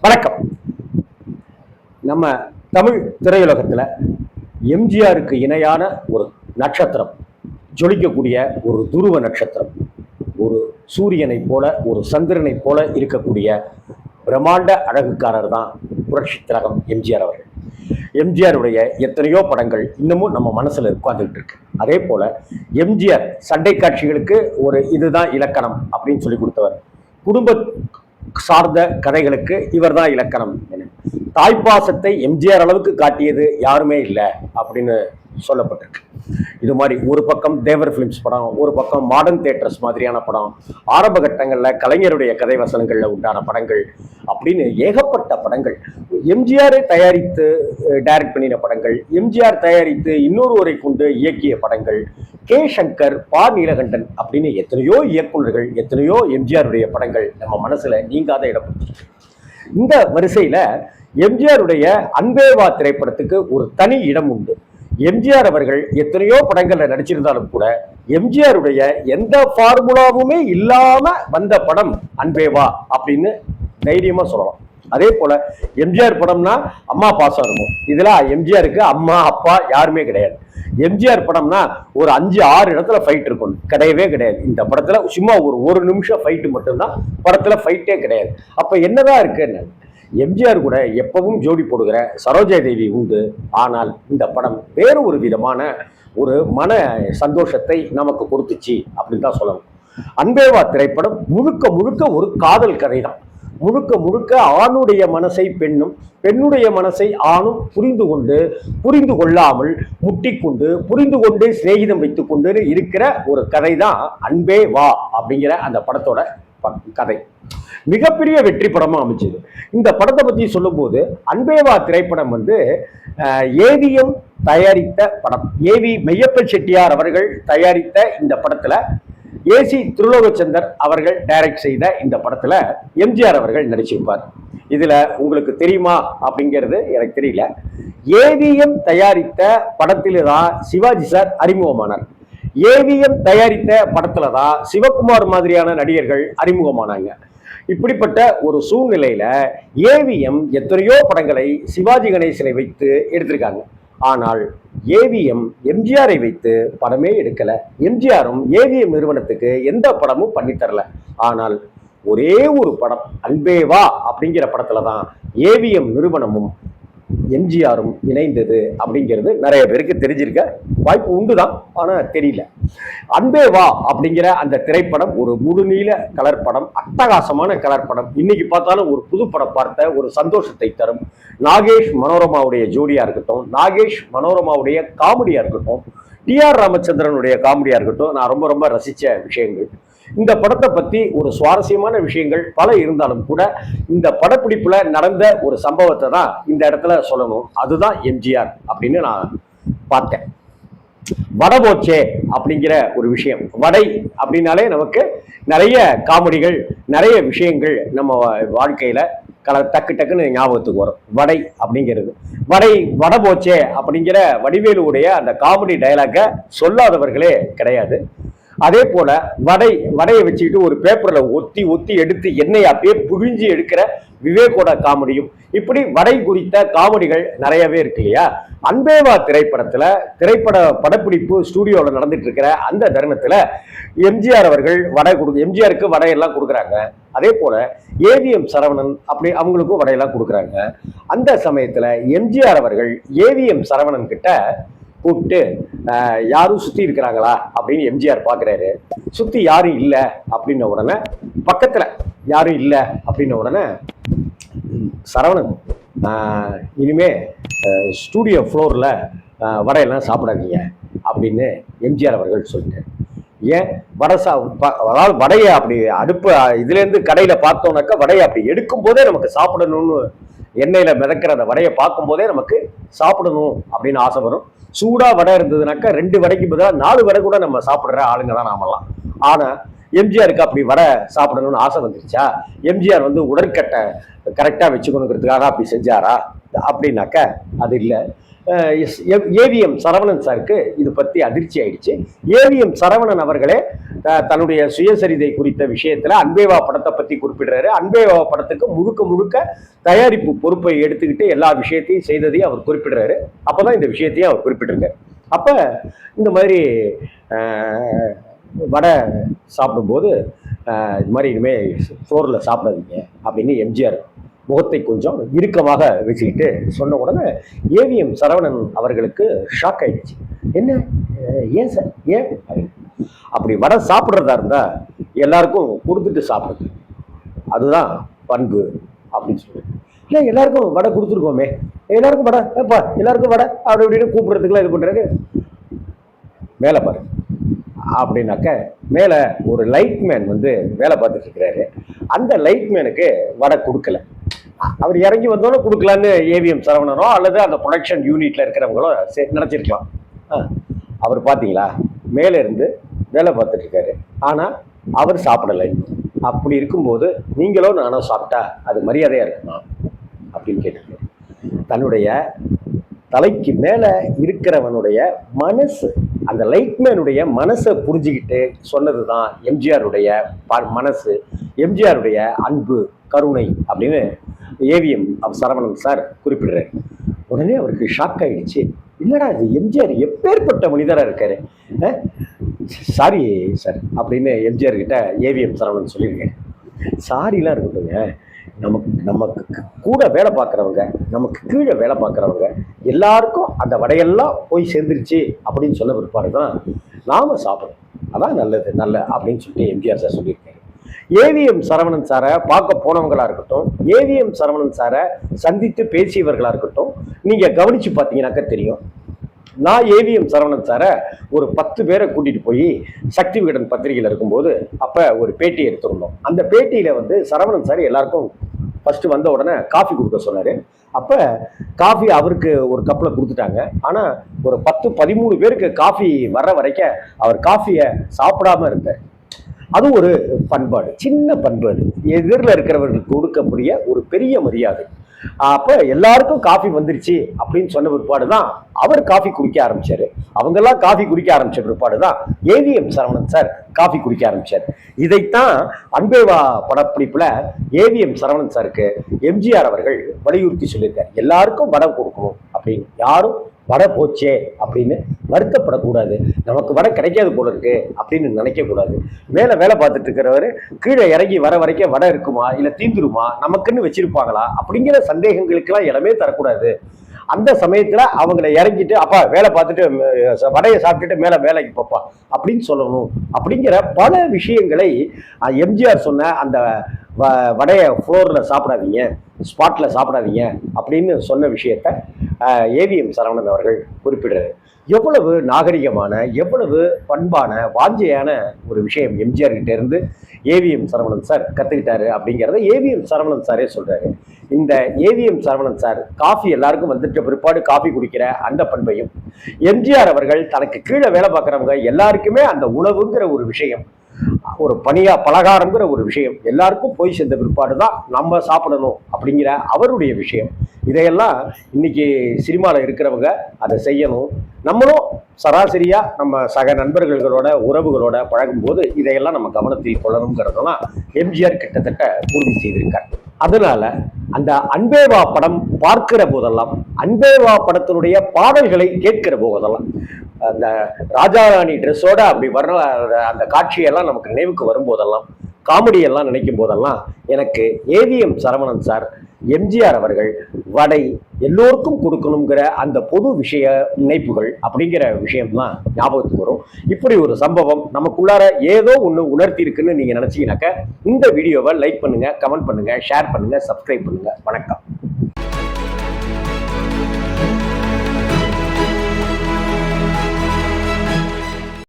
வணக்கம். நம்ம தமிழ் திரையுலகத்தில் எம்ஜிஆருக்கு இணையான ஒரு நட்சத்திரம், ஜொலிக்கக்கூடிய ஒரு துருவ நட்சத்திரம், ஒரு சூரியனை போல ஒரு சந்திரனை போல இருக்கக்கூடிய பிரம்மாண்ட அழகுக்காரர் தான் புரட்சி திலகம் எம்ஜிஆர் அவர்கள். எம்ஜிஆருடைய எத்தனையோ படங்கள் இன்னமும் நம்ம மனசுல உட்கார்ந்துட்டு இருக்கு. அதே போல எம்ஜிஆர் சண்டை காட்சிகளுக்கு ஒரு இதுதான் இலக்கணம் அப்படின்னு சொல்லி கொடுத்தவர். குடும்ப சார்ந்த கதைகளுக்கு இவர் தான் இலக்கணம். தாய்ப்பாசத்தை எம்ஜிஆர் அளவுக்கு காட்டியது யாருமே இல்லை அப்படின்னு சொல்லப்பட்டிருக்கு. இது மாதிரி ஒரு பக்கம் தேவர் பிலிம்ஸ் படம், ஒரு பக்கம் மாடர்ன் தியேட்டர்ஸ் மாதிரியான படம், ஆரம்ப கட்டங்களில் கலைஞருடைய கதை வசனங்களில் உண்டான படங்கள் அப்படின்னு ஏகப்பட்ட படங்கள், எம்ஜிஆரை தயாரித்து டைரக்ட் பண்ணின படங்கள், எம்ஜிஆர் தயாரித்து இன்னொருவரை கொண்டு இயக்கிய படங்கள், கே சங்கர், பா நீலகண்டன் அப்படின்னு எத்தனையோ இயக்குநர்கள், எத்தனையோ எம்ஜிஆருடைய படங்கள் நம்ம மனசுல நீங்காத இடம். இந்த வரிசையில எம்ஜிஆருடைய அன்பே வா திரைப்படத்துக்கு ஒரு தனி இடம் உண்டு. எம்ஜிஆர் அவர்கள் எத்தனையோ படங்கள்ல நடிச்சிருந்தாலும் கூட எம்ஜிஆருடைய எந்த ஃபார்முலாவுமே இல்லாம வந்த படம் அன்பே வா அப்படின்னு தைரியமா சொல்லலாம். அதே போல எம்ஜிஆர் படம்னா அம்மா பாசம் இருக்கும். இதுல எம்ஜிஆருக்கு அம்மா அப்பா யாருமே கிடையாது. எம்ஜிஆர் படம்னா ஒரு 5-6 இடத்துல ஃபைட் இருக்கும், கிடையவே கிடையாது. இந்த படத்துல சும்மா ஒரு நிமிஷம் ஃபைட்டு மட்டும்தான், படத்துல ஃபைட்டே கிடையாது. அப்ப என்னதான் இருக்குன்னு, எம்ஜிஆர் கூட எப்பவும் ஜோடி போடுகிற சரோஜா தேவி உண்டு. ஆனால் இந்த படம் வேறு ஒரு விதமான ஒரு மன சந்தோஷத்தை நமக்கு கொடுத்துச்சு அப்படின்னு தான் சொல்லணும். அன்பே வா திரைப்படம் முழுக்க முழுக்க ஒரு காதல் கதை தான். முழுக்க முழுக்க ஆணுடைய மனசை பெண்ணும், பெண்ணுடைய மனசை ஆணும் புரிந்து கொள்ளாமல் முட்டிக்கொண்டு, புரிந்து கொண்டு சிநேகிதம் வைத்துக் கொண்டு இருக்கிற ஒரு கதை தான் அன்பே வா அப்படிங்கிற அந்த படத்தோட கதை. மிகப்பெரிய வெற்றி படமா அமைச்சது. இந்த படத்தை பத்தி சொல்லும் போது அன்பே வா திரைப்படம் ஏவிஎம் தயாரித்த படம். ஏவி மெய்யப்ப செட்டியார் அவர்கள் தயாரித்த இந்த படத்துல ஏசி திருலோகச்சந்தர் அவர்கள் டைரக்ட் செய்த இந்த படத்துல எம்ஜிஆர் அவர்கள் நடிச்சிருப்பார். இதுல உங்களுக்கு தெரியுமா அப்படிங்கிறது எனக்கு தெரியல. ஏவிஎம் தயாரித்த படத்தில தான் சிவாஜி சார் அறிமுகமானார். ஏவிஎம் தயாரித்த படத்துல தான் சிவகுமார் மாதிரியான நடிகர்கள் அறிமுகமானாங்க. இப்படிப்பட்ட ஒரு சூழ்நிலையில ஏவிஎம் எத்தனையோ படங்களை சிவாஜி கணேசனை வைத்து எடுத்திருக்காங்க. ஆனால் ஏவிஎம் எம்ஜிஆரை வைத்து படமே எடுக்கல. எம்ஜிஆரும் ஏவிஎம் நிறுவனத்துக்கு எந்த படமும் பண்ணித்தரல. ஆனால் ஒரே ஒரு படம் அன்பே வா அப்படிங்கிற படத்துல தான் ஏவிஎம் நிறுவனமும் எம்ஜிஆரும் இணைந்தது அப்படிங்கிறது நிறைய பேருக்கு தெரிஞ்சிருக்க வாய்ப்பு உண்டுதான், ஆனா தெரியல. அன்பே வா அப்படிங்கிற அந்த திரைப்படம் ஒரு முழுநீள கலர் படம், அட்டகாசமான கலர் படம். இன்னைக்கு பார்த்தாலும் ஒரு புது படம் பார்த்த ஒரு சந்தோஷத்தை தரும். நாகேஷ் மனோரமாவுடைய ஜோடியா இருக்கட்டும், நாகேஷ் மனோரமாவுடைய காமெடியா இருக்கட்டும், டிஆர் ராமச்சந்திரனுடைய காமெடியா இருக்கட்டும், நான் ரொம்ப ரொம்ப ரசிச்ச விஷயங்கள். இந்த படத்தை பத்தி ஒரு சுவாரஸ்யமான விஷயங்கள் பல இருந்தாலும் கூட இந்த படப்பிடிப்புல நடந்த ஒரு சம்பவத்தை தான் இந்த இடத்துல சொல்லணும். அதுதான் எம்ஜிஆர் அப்படின்னு நான் பார்த்தேன். வடபோச்சே அப்படிங்கிற ஒரு விஷயம். வடை அப்படின்னாலே நமக்கு நிறைய காமெடிகள், நிறைய விஷயங்கள் நம்ம வாழ்க்கையில டக்கு டக்குன்னு ஞாபகத்துக்கு வரும். வடை அப்படிங்கிறது வடபோச்சே அப்படிங்கிற வடிவேலுடைய அந்த காமெடி டயலாக சொல்லாதவர்களே கிடையாது. அதே போல வடையை வச்சுக்கிட்டு ஒரு பேப்பர்ல ஒத்தி எடுத்து எண்ணெய் அப்படியே புழிஞ்சு எடுக்கிற விவேகோட காமெடியும், இப்படி வடை குறித்த காமெடிகள் நிறையவே இருக்கு இல்லையா. அன்பே வா திரைப்பட படப்பிடிப்பு ஸ்டுடியோல நடந்துட்டு இருக்கிற அந்த தருணத்துல எம்ஜிஆர் அவர்கள் எம்ஜிஆருக்கு வடையெல்லாம் கொடுக்குறாங்க. அதே போல ஏவிஎம் சரவணன் அப்படி அவங்களுக்கும் வடையெல்லாம் கொடுக்குறாங்க. அந்த சமயத்துல எம்ஜிஆர் அவர்கள் ஏவிஎம் சரவணன் கிட்ட கூப்பிட்டு யாரும் சுத்தி இருக்கிறாங்களா அப்படின்னு எம்ஜிஆர் பாக்குறாரு. சுத்தி யாரும் இல்லை அப்படின்ன உடனே, பக்கத்துல யாரும் இல்லை அப்படின்ன உடனே சரவணன் இனிமே ஸ்டூடியோ ஃப்ளோர்ல வடையெல்லாம் சாப்பிடாதீங்க அப்படின்னு எம்ஜிஆர் அவர்கள் சொல்லிட்டார். ஏன் அதாவது வடையை அப்படி அடுப்பு இதுல இருந்து கடையில பார்த்தோம்னாக்கா வடையை அப்படி எடுக்கும் போதே நமக்கு சாப்பிடணும்னு, எண்ணெயில மிதக்கிற அந்த வடையை பார்க்கும் போதே நமக்கு சாப்பிடணும் அப்படின்னு ஆசை வரும். சூடா வடை இருந்ததுனாக்கா 2 வடைக்கு பதிலாக 4 வடை கூட நம்ம சாப்பிடுற ஆளுங்க தான் நாமெல்லாம். ஆனா எம்ஜிஆருக்கு அப்படி வடை சாப்பிடணும்னு ஆசை வந்துருச்சா? எம்ஜிஆர் உடற்கட்டை கரெக்டா வச்சுக்கணுங்கிறதுக்காக அப்படி செஞ்சாரா அப்படின்னாக்க அது இல்லை. ஏவிஎம் சரவணன் சாருக்கு இது பற்றி அதிர்ச்சி ஆயிடுச்சு. ஏவிஎம் சரவணன் அவர்களே தன்னுடைய சுயசரிதை குறித்த விஷயத்துல அன்பேவா படத்தை பத்தி குறிப்பிடுறாரு. அன்பேவா படத்துக்கு முழுக்க முழுக்க தயாரிப்பு பொறுப்பை எடுத்துக்கிட்டு எல்லா விஷயத்தையும் செய்ததையும் அவர் குறிப்பிடுறாரு. அப்பதான் இந்த விஷயத்தையும் அவர் குறிப்பிட்டிருக்காரு. அப்ப இந்த மாதிரி வடை சாப்பிடும்போது இது மாதிரி இனிமேல் சோறில் சாப்பிடாதீங்க அப்படின்னு எம்ஜிஆர் முகத்தை கொஞ்சம் இறுக்கமாக வச்சுக்கிட்டு சொன்ன உடனே ஏவிஎம் சரவணன் அவர்களுக்கு ஷாக் ஆயிடுச்சு. என்ன, ஏன் சார், ஏன் அப்படி வடை சாப்பிட்றதா இருந்தா எல்லாருக்கும் கொடுத்துட்டு சாப்பிடுது, அதுதான் பண்பு அப்படின்னு சொல்லுவேன். இல்லை, எல்லாருக்கும் வடை கொடுத்துருக்கோமே, எல்லாருக்கும் வடை, ஏப்பா எல்லாருக்கும் வடை அப்படி இப்படின்னு கூப்பிடுறதுக்குலாம் இது பண்ணுறாரு. மேலே பாரு அப்படின்னாக்க மேலே ஒரு லைட்மேன் வந்து வேலை பார்த்துட்டு இருக்கிறாரு. அந்த லைட்மேனுக்கு வடை கொடுக்கல. அவர் இறங்கி வந்தோன்னே கொடுக்கலான்னு ஏவிஎம் சரவணனோ அல்லது அந்த ப்ரொடக்ஷன் யூனிட்ல இருக்கிறவங்களோ நினைச்சிருக்கலாம். அவர் பார்த்தீங்களா, மேலே இருந்து வேலை பார்த்துட்டு இருக்காரு, ஆனால் அவர் சாப்பிடலை. அப்படி இருக்கும்போது நீங்களோ நானோ சாப்பிட்டா அது மரியாதையா இருக்குமா அப்படின்னு கேட்டிருக்காரு. தன்னுடைய தலைக்கு மேலே இருக்கிறவனுடைய மனசு, அந்த லைட்மேனுடைய மனசை புரிஞ்சுக்கிட்டு சொன்னது தான் எம்ஜிஆருடைய மனசு, எம்ஜிஆருடைய அன்பு, கருணை அப்படின்னு ஏவிஎம் சரவணன் சார் குறிப்பிடுறாரு. உடனே அவருக்கு ஷாக் ஆயிடுச்சு. இல்லடா, இது எம்ஜிஆர் எப்பேற்பட்ட மனிதராக இருக்காரு. சாரி சார் அப்படின்னு எம்ஜிஆர் கிட்ட ஏவிஎம் சரவணன் சொல்லியிருக்கேன். சாரிலாம் இருக்கட்டுங்க, நமக்கு கூட வேலை பார்க்குறவங்க, நமக்கு கீழே வேலை பார்க்குறவங்க எல்லாருக்கும் அந்த வடையெல்லாம் போய் சேர்ந்துருச்சு அப்படின்னு சொன்ன பிற்பாடு தான் நாம சாப்பிடணும், அதான் நல்ல அப்படின்னு சொல்லிட்டு எம்ஜிஆர் சார் சொல்லியிருக்காரு. ஏவிஎம் சரவணன் சாரை பார்க்க போனவங்களா இருக்கட்டும், ஏவிஎம் சரவணன் சாரை சந்தித்து பேசியவர்களா இருக்கட்டும், நீங்க கவனிச்சு பார்த்தீங்கன்னாக்க தெரியும். நான் ஏவிஎம் சரவணன் சாரை ஒரு 10 பேரை கூட்டிட்டு போய் சக்தி விகடன் பத்திரிகையில் இருக்கும்போது அப்ப ஒரு பேட்டி எடுத்திருந்தோம். அந்த பேட்டியில வந்து சரவணன் சார் எல்லாருக்கும் ஃபர்ஸ்ட் வந்த உடனே காஃபி கொடுக்க சொன்னாரு. அப்ப காஃபி அவருக்கு ஒரு கப்பில் கொடுத்துட்டாங்க. ஆனா ஒரு 10-13 பேருக்கு காஃபி வர்ற வரைக்கும் அவர் காஃபியை சாப்பிடாம இருந்தார். அது ஒரு பண்பாடு, சின்ன பண்பு. அது எதிரில் இருக்கிறவர்களுக்கு கொடுக்கக்கூடிய ஒரு பெரிய மரியாதை. அப்ப எல்லாருக்கும் காஃபி வந்துருச்சு அப்படின்னு சொன்ன பிற்பாடுதான் அவர் காஃபி குடிக்க ஆரம்பிச்சாரு. அவங்கெல்லாம் காஃபி குடிக்க ஆரம்பிச்ச பிற்பாடுதான் ஏவிஎம் சரவணன் சார் காஃபி குடிக்க ஆரம்பிச்சாரு. இதைத்தான் அன்பேவா படப்பிடிப்புல ஏவிஎம் சரவணன் சாருக்கு எம்ஜிஆர் அவர்கள் வலியுறுத்தி சொல்லியிருக்காரு. எல்லாருக்கும் வடை கொடுக்கணும் அப்படின்னு, யாரும் வடை போச்சே அப்படின்னு வருத்தப்படக்கூடாது, நமக்கு வடை கிடைக்காது போல இருக்கு அப்படின்னு நினைக்க கூடாது. மேல வேலை பார்த்துட்டு இருக்கிறவரு கீழே இறங்கி வர வரைக்கும் வடை இருக்குமா இல்ல தீந்துருமா, நமக்குன்னு வச்சிருப்பாங்களா அப்படிங்கிற சந்தேகங்களுக்கெல்லாம் இடமே தரக்கூடாது. அந்த சமயத்துல அவங்களை இறங்கிட்டு அப்பா வேலை பார்த்துட்டு வடையை சாப்பிட்டுட்டு மேல வேலைக்கு போப்பா அப்படின்னு சொல்லணும். அப்படிங்கிற பல விஷயங்களை எம்ஜிஆர் சொன்ன அந்த வடைய ஃப்ளோர்ல சாப்பிடாதீங்க, ஸ்பாட்ல சாப்பிடாதீங்க அப்படின்னு சொன்ன விஷயத்த ஏவிஎம் சரவணன் அவர்கள் குறிப்பிடுறாரு. எவ்வளவு நாகரிகமான, எவ்வளவு பண்பான, வாஞ்சையான ஒரு விஷயம் எம்ஜிஆர் கிட்ட இருந்து ஏவிஎம் சரவணன் சார் கத்துக்கிட்டாரு அப்படிங்கிறத ஏவிஎம் சரவணன் சாரே சொல்றாரு. இந்த ஏவிஎம் சரவணன் சார் காஃபி எல்லாருக்கும் வந்துட்ட பிற்பாடு காஃபி குடிக்கிற அந்த பண்பையும், எம்ஜிஆர் அவர்கள் தனக்கு கீழே வேலை பார்க்குறவங்க எல்லாருக்குமே அந்த உணவுங்கிற ஒரு விஷயம், ஒரு பலகாரங்கிற ஒரு விஷயம் எல்லாருக்கும் போய் சேர்ந்த பிற்பாடு தான் நம்ம சாப்பிடணும் அப்படிங்கிற அவருடைய விஷயம், இதையெல்லாம் இன்னைக்கு சினிமாவில் இருக்கிறவங்க அதை செய்யணும். நம்மளும் சராசரியா நம்ம சக நண்பர்களோட உறவுகளோட பழகும்போது இதையெல்லாம் நம்ம கவனத்தில் கொள்ளணுங்கிறதெல்லாம் எம்ஜிஆர் கிட்டத்தட்ட உறுதி செய்திருக்கார். அதனால அந்த அன்பேவா படம் பார்க்கிற போதெல்லாம், அன்பேவா படத்தினுடைய பாடல்களை கேட்கிற போதெல்லாம், அந்த ராஜாராணி ட்ரெஸ்ஸோட அப்படி வர்ற அந்த காட்சியெல்லாம் நமக்கு நினைவுக்கு வரும்போதெல்லாம், காமெடி எல்லாம் நினைக்கும் போதெல்லாம் எனக்கு ஏவிஎம் சரவணன் சார், எம்ஜிஆர் அவர்கள் வடை எல்லோருக்கும் கொடுக்கணுங்கிற அந்த பொது விஷய நினைப்புகள் அப்படிங்கிற விஷயம்தான் ஞாபகத்துக்கு வரும். இப்படி ஒரு சம்பவம் நமக்குள்ளார ஏதோ ஒன்று உணர்த்தி இருக்குன்னு நீங்க நினைச்சீங்கன்னாக்க இந்த வீடியோவை லைக் பண்ணுங்க, கமெண்ட் பண்ணுங்க, ஷேர் பண்ணுங்க, சப்ஸ்கிரைப் பண்ணுங்க. வணக்கம்.